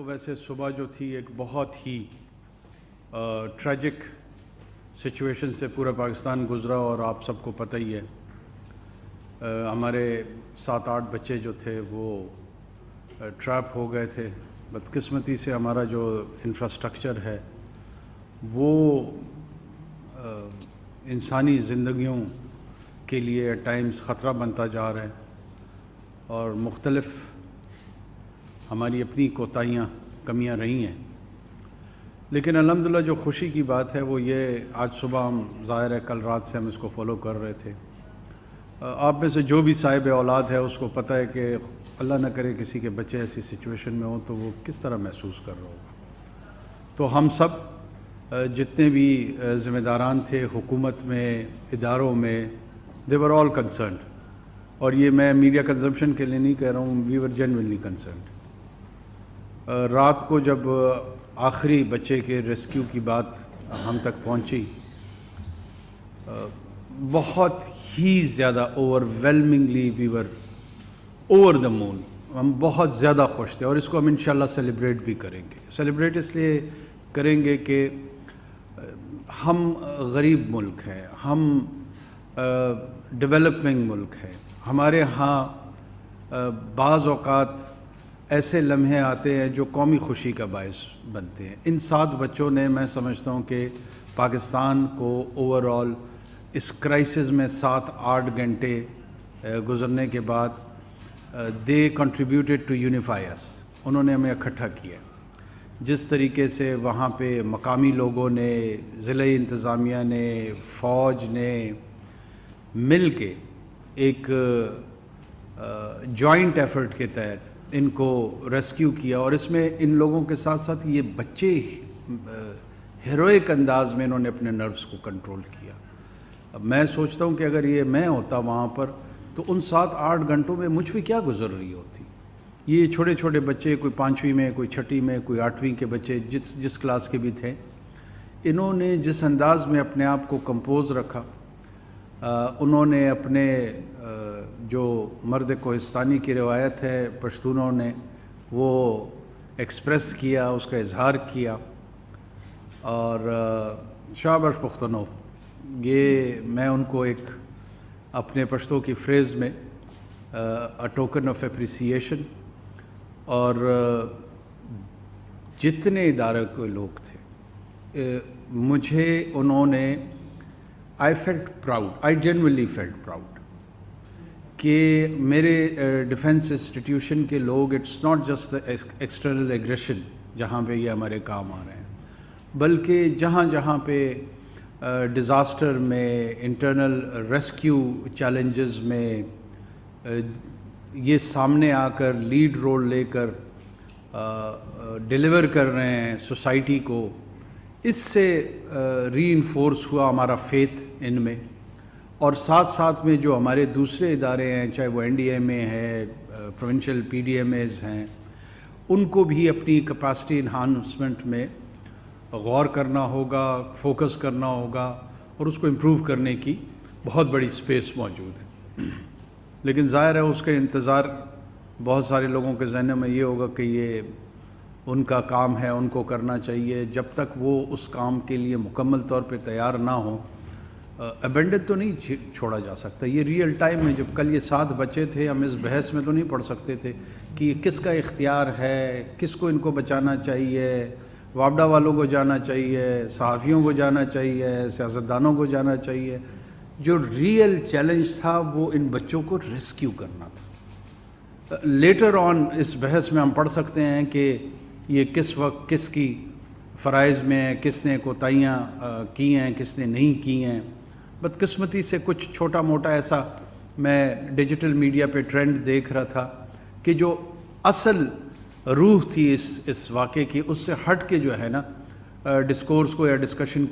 ویسے صبح جو تھی ایک بہت ہی ٹریجک سچویشن سے پورا پاکستان گزرا، اور آپ سب کو پتہ ہی ہے ہمارے 7-8 بچے جو تھے وہ ٹریپ ہو گئے تھے۔ بدقسمتی سے ہمارا جو انفراسٹرکچر ہے وہ انسانی زندگیوں کے لیے ایٹ ٹائمز خطرہ بنتا جا رہا ہے، اور مختلف ہماری اپنی کوتاہیاں کمیاں رہی ہیں۔ لیکن الحمدللہ جو خوشی کی بات ہے وہ یہ، آج صبح ہم ظاہر ہے کل رات سے ہم اس کو فالو کر رہے تھے۔ آپ میں سے جو بھی صاحب اولاد ہے اس کو پتہ ہے کہ اللہ نہ کرے کسی کے بچے ایسی سچویشن میں ہوں تو وہ کس طرح محسوس کر رہا ہوگا۔ تو ہم سب جتنے بھی ذمہ داران تھے حکومت میں، اداروں میں، they were all concerned، اور یہ میں میڈیا کنزمپشن کے لیے نہیں کہہ رہا ہوں، we were genuinely concerned۔ رات کو جب آخری بچے کے ریسکیو کی بات ہم تک پہنچی، بہت ہی زیادہ overwhelmingly we were over the moon، ہم بہت زیادہ خوش تھے، اور اس کو ہم انشاءاللہ سیلیبریٹ بھی کریں گے۔ سیلیبریٹ اس لیے کریں گے کہ ہم غریب ملک ہیں، ہم ڈیولپنگ ملک ہے، ہمارے ہاں بعض اوقات ایسے لمحے آتے ہیں جو قومی خوشی کا باعث بنتے ہیں۔ ان 7 بچوں نے، میں سمجھتا ہوں کہ پاکستان کو اوورآل اس کرائسس میں 7-8 گھنٹے گزرنے کے بعد they contributed to unify us، انہوں نے ہمیں اکٹھا کیا۔ جس طریقے سے وہاں پہ مقامی لوگوں نے، ضلعی انتظامیہ نے، فوج نے مل کے ایک جوائنٹ ایفرٹ کے تحت ان کو ریسکیو کیا، اور اس میں ان لوگوں کے ساتھ ساتھ یہ بچے ہیروئک انداز میں انہوں نے اپنے نروس کو کنٹرول کیا۔ اب میں سوچتا ہوں کہ اگر یہ میں ہوتا وہاں پر تو ان 7-8 گھنٹوں میں مجھ پہ کیا گزر رہی ہوتی۔ یہ چھوٹے چھوٹے بچے، کوئی 5ویں میں، کوئی 6ٹھی میں، کوئی 8ویں کے بچے، جس کلاس کے بھی تھے، انہوں نے جس انداز میں اپنے آپ کو کمپوز رکھا، انہوں نے اپنے جو مرد کوہستانی کی روایت ہے پشتونوں نے، وہ ایکسپریس کیا، اس کا اظہار کیا، اور شاباش پختونو، یہ میں ان کو ایک اپنے پشتو کی فریز میں a token of appreciation، اور جتنے ادارے کے لوگ تھے مجھے انہوں نے I felt proud، I genuinely felt proud کہ میرے ڈیفنس انسٹیٹیوشن کے لوگ، it's not just external aggression جہاں پہ یہ ہمارے کام آ رہے ہیں، بلکہ جہاں جہاں پہ ڈیزاسٹر میں، انٹرنل ریسکیو چیلنجز میں یہ سامنے آ کر لیڈ رول لے کر ڈیلیور کر رہے ہیں سوسائٹی کو، اس سے ری انفورس ہوا ہمارا فیتھ ان میں۔ اور ساتھ ساتھ میں جو ہمارے دوسرے ادارے ہیں، چاہے وہ NDMA ہے، پروونشل PDMAs ہیں، ان کو بھی اپنی کیپیسٹی انہانسمنٹ میں غور کرنا ہوگا، فوکس کرنا ہوگا، اور اس کو امپروو کرنے کی بہت بڑی اسپیس موجود ہے۔ لیکن ظاہر ہے اس کے انتظار بہت سارے لوگوں کے ذہنوں میں یہ ہوگا کہ یہ ان کا کام ہے، ان کو کرنا چاہیے۔ جب تک وہ اس کام کے لیے مکمل طور پہ تیار نہ ہوں، ابینڈن تو نہیں چھوڑا جا سکتا۔ یہ ریئل ٹائم میں، جب کل یہ 7 بچے تھے، ہم اس بحث میں تو نہیں پڑھ سکتے تھے کہ یہ کس کا اختیار ہے، کس کو ان کو بچانا چاہیے، وابڈا والوں کو جانا چاہیے، صحافیوں کو جانا چاہیے، سیاستدانوں کو جانا چاہیے۔ جو ریئل چیلنج تھا وہ ان بچوں کو ریسکیو کرنا تھا۔ لیٹر آن اس بحث میں ہم پڑھ سکتے ہیں کہ یہ کس وقت کس کی فرائض میں ہے، کس نے کوتاہیاں کی ہیں، کس نے نہیں کی ہیں۔ بدقسمتی سے کچھ چھوٹا موٹا ایسا میں ڈیجیٹل میڈیا پہ ٹرینڈ دیکھ رہا تھا کہ جو اصل روح تھی اس واقعے کی، اس سے ہٹ کے جو ہے نا ڈسکورس کو یا ڈسکشن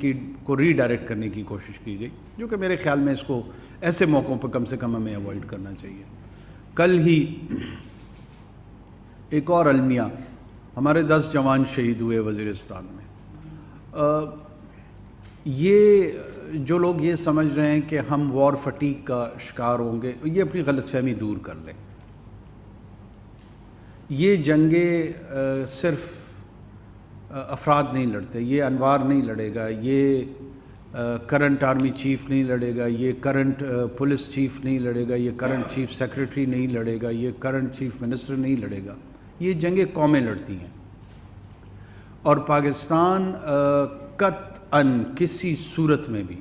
کو ری ڈائریکٹ کرنے کی کوشش کی گئی، جو کہ میرے خیال میں اس کو ایسے موقعوں پہ کم سے کم ہمیں اوائڈ کرنا چاہیے۔ کل ہی ایک اور المیہ، ہمارے 10 جوان شہید ہوئے وزیرستان میں۔ یہ جو لوگ یہ سمجھ رہے ہیں کہ ہم وار فٹیگ کا شکار ہوں گے، یہ اپنی غلط فہمی دور کر لیں۔ یہ جنگیں صرف افراد نہیں لڑتے. یہ انوار نہیں لڑے گا, یہ کرنٹ آرمی چیف نہیں لڑے گا, یہ کرنٹ پولیس چیف نہیں لڑے گا, یہ کرنٹ چیف سیکرٹری نہیں لڑے گا, یہ کرنٹ چیف منسٹر نہیں لڑے گا. یہ جنگیں قومیں لڑتی ہیں. اور پاکستان قطعاً کسی صورت میں بھی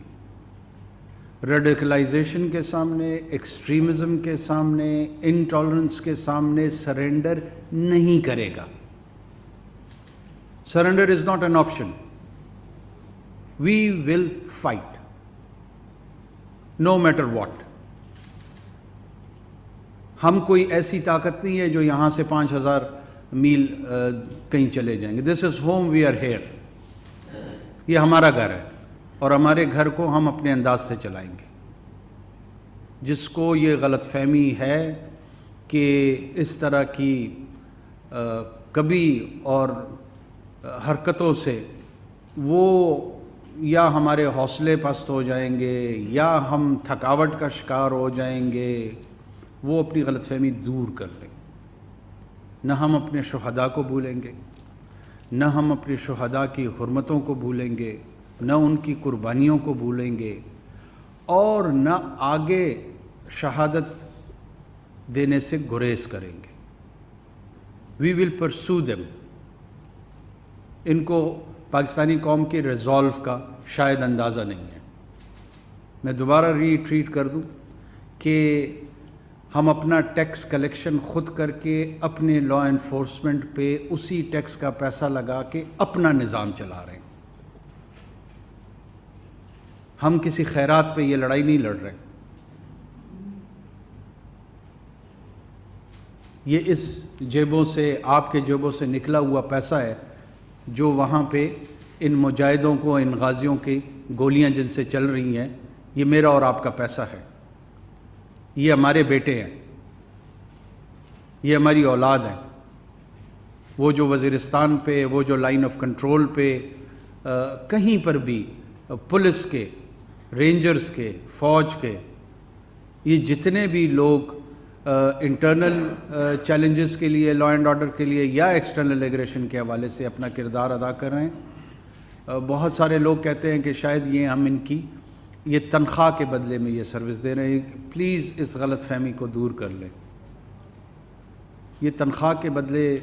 ریڈیکلائزیشن کے سامنے, ایکسٹریمزم کے سامنے, انٹالرنس کے سامنے سرنڈر نہیں کرے گا. Surrender is not an option. We will fight, no matter what. ہم کوئی ایسی طاقت نہیں ہے جو یہاں سے 5000 میل کہیں چلے جائیں گے. This is home, we are here. یہ ہمارا گھر ہے اور ہمارے گھر کو ہم اپنے انداز سے چلائیں گے. جس کو یہ غلط فہمی ہے کہ اس طرح کی کبھی اور حرکتوں سے وہ یا ہمارے حوصلے پست ہو جائیں گے یا ہم تھکاوٹ کا شکار ہو جائیں گے, وہ اپنی غلط فہمی دور کر لیں. نہ ہم اپنے شہداء کو بھولیں گے, نہ ہم اپنے شہداء کی حرمتوں کو بھولیں گے, نہ ان کی قربانیوں کو بھولیں گے, اور نہ آگے شہادت دینے سے گریز کریں گے. We will pursue them. ان کو پاکستانی قوم کے ریزالو کا شاید اندازہ نہیں ہے. میں دوبارہ ریٹریٹ کر دوں کہ ہم اپنا ٹیکس کلیکشن خود کر کے اپنے لا انفورسمنٹ پہ اسی ٹیکس کا پیسہ لگا کے اپنا نظام چلا رہے ہیں. ہم کسی خیرات پہ یہ لڑائی نہیں لڑ رہے. یہ اس جیبوں سے, آپ کے جیبوں سے نکلا ہوا پیسہ ہے جو وہاں پہ ان مجاہدوں کو, ان غازیوں کی گولیاں جن سے چل رہی ہیں, یہ میرا اور آپ کا پیسہ ہے. یہ ہمارے بیٹے ہیں, یہ ہماری اولاد ہیں. وہ جو وزیرستان پہ, وہ جو لائن آف کنٹرول پہ, کہیں پر بھی پولیس کے, رینجرز کے, فوج کے, یہ جتنے بھی لوگ انٹرنل چیلنجز کے لیے, لا اینڈ آرڈر کے لیے یا ایکسٹرنل ایگریشن کے حوالے سے اپنا کردار ادا کر رہے ہیں. بہت سارے لوگ کہتے ہیں کہ شاید یہ ہم ان کی یہ تنخواہ کے بدلے میں یہ سروس دے رہے ہیں. پلیز اس غلط فہمی کو دور کر لیں. یہ تنخواہ کے بدلے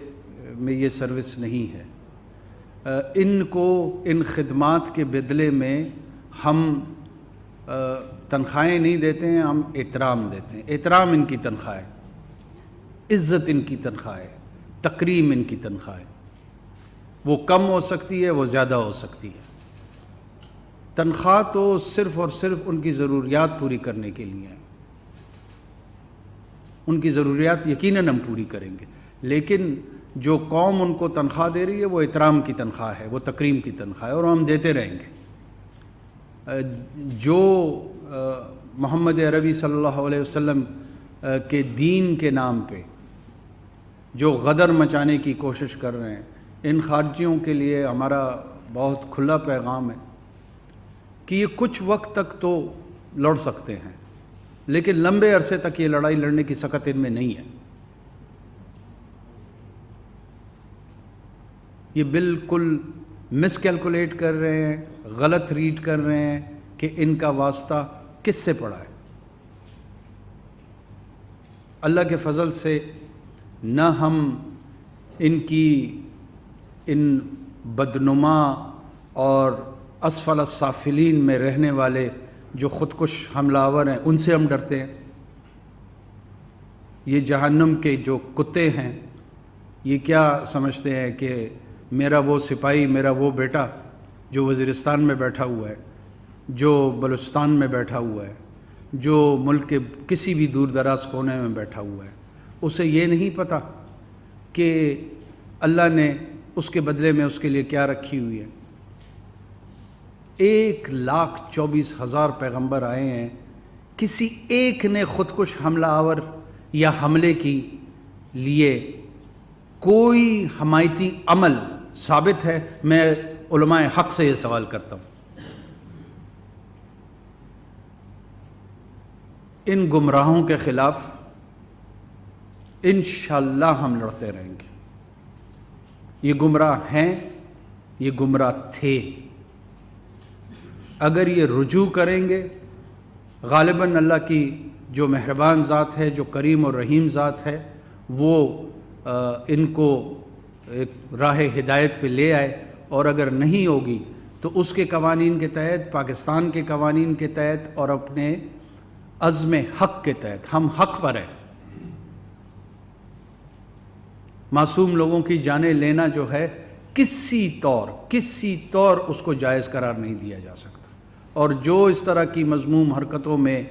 میں یہ سروس نہیں ہے. ان کو ان خدمات کے بدلے میں ہم تنخواہیں نہیں دیتے ہیں, ہم احترام دیتے ہیں. احترام ان کی تنخواہ ہے, عزت ان کی تنخواہ ہے, تکریم ان کی تنخواہ ہے. وہ کم ہو سکتی ہے, وہ زیادہ ہو سکتی ہے. تنخواہ تو صرف اور صرف ان کی ضروریات پوری کرنے کے لیے ہیں. ان کی ضروریات یقیناً ہم پوری کریں گے, لیکن جو قوم ان کو تنخواہ دے رہی ہے وہ احترام کی تنخواہ ہے, وہ تکریم کی تنخواہ ہے, اور ہم دیتے رہیں گے. جو محمد عربی صلی اللہ علیہ وسلم کے دین کے نام پہ جو غدر مچانے کی کوشش کر رہے ہیں, ان خارجیوں کے لیے ہمارا بہت کھلا پیغام ہے کہ یہ کچھ وقت تک تو لڑ سکتے ہیں, لیکن لمبے عرصے تک یہ لڑائی لڑنے کی سکت ان میں نہیں ہے. یہ بالکل مس کیلکولیٹ کر رہے ہیں, غلط ریڈ کر رہے ہیں کہ ان کا واسطہ کس سے پڑا ہے. اللہ کے فضل سے نہ ہم ان کی ان بدنما اور اسفل السافلین میں رہنے والے جو خودکش حملہ آور ہیں ان سے ہم ڈرتے ہیں. یہ جہنم کے جو کتے ہیں یہ کیا سمجھتے ہیں کہ میرا وہ سپاہی, میرا وہ بیٹا جو وزیرستان میں بیٹھا ہوا ہے, جو بلوچستان میں بیٹھا ہوا ہے, جو ملک کے کسی بھی دور دراز کونے میں بیٹھا ہوا ہے, اسے یہ نہیں پتہ کہ اللہ نے اس کے بدلے میں اس کے لیے کیا رکھی ہوئی ہے. 1,24,000 پیغمبر آئے ہیں, کسی ایک نے خودکش حملہ آور یا حملے کی لیے کوئی حمایتی عمل ثابت ہے؟ میں علماء حق سے یہ سوال کرتا ہوں. ان گمراہوں کے خلاف انشاءاللہ ہم لڑتے رہیں گے. یہ گمراہ ہیں یہ گمراہ تھے. اگر یہ رجوع کریں گے غالباً اللہ کی جو مہربان ذات ہے، جو کریم اور رحیم ذات ہے، وہ ان کو ایک راہ ہدایت پہ لے آئے. اور اگر نہیں ہوگی تو اس کے قوانین کے تحت، پاکستان کے قوانین کے تحت اور اپنے عزم حق کے تحت ہم حق پر ہیں. معصوم لوگوں کی جانیں لینا جو ہے کسی طور اس کو جائز قرار نہیں دیا جا سکتا. اور جو اس طرح کی مذموم حرکتوں میں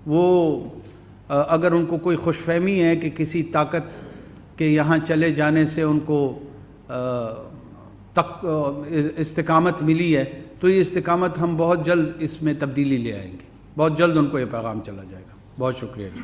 وہ اگر ان کو کوئی خوش فہمی ہے کہ کسی طاقت کے یہاں چلے جانے سے ان کو استقامت ملی ہے، تو یہ استقامت ہم بہت جلد اس میں تبدیلی لے آئیں گے. بہت جلد ان کو یہ پیغام چلا جائے گا. بہت شکریہ جی.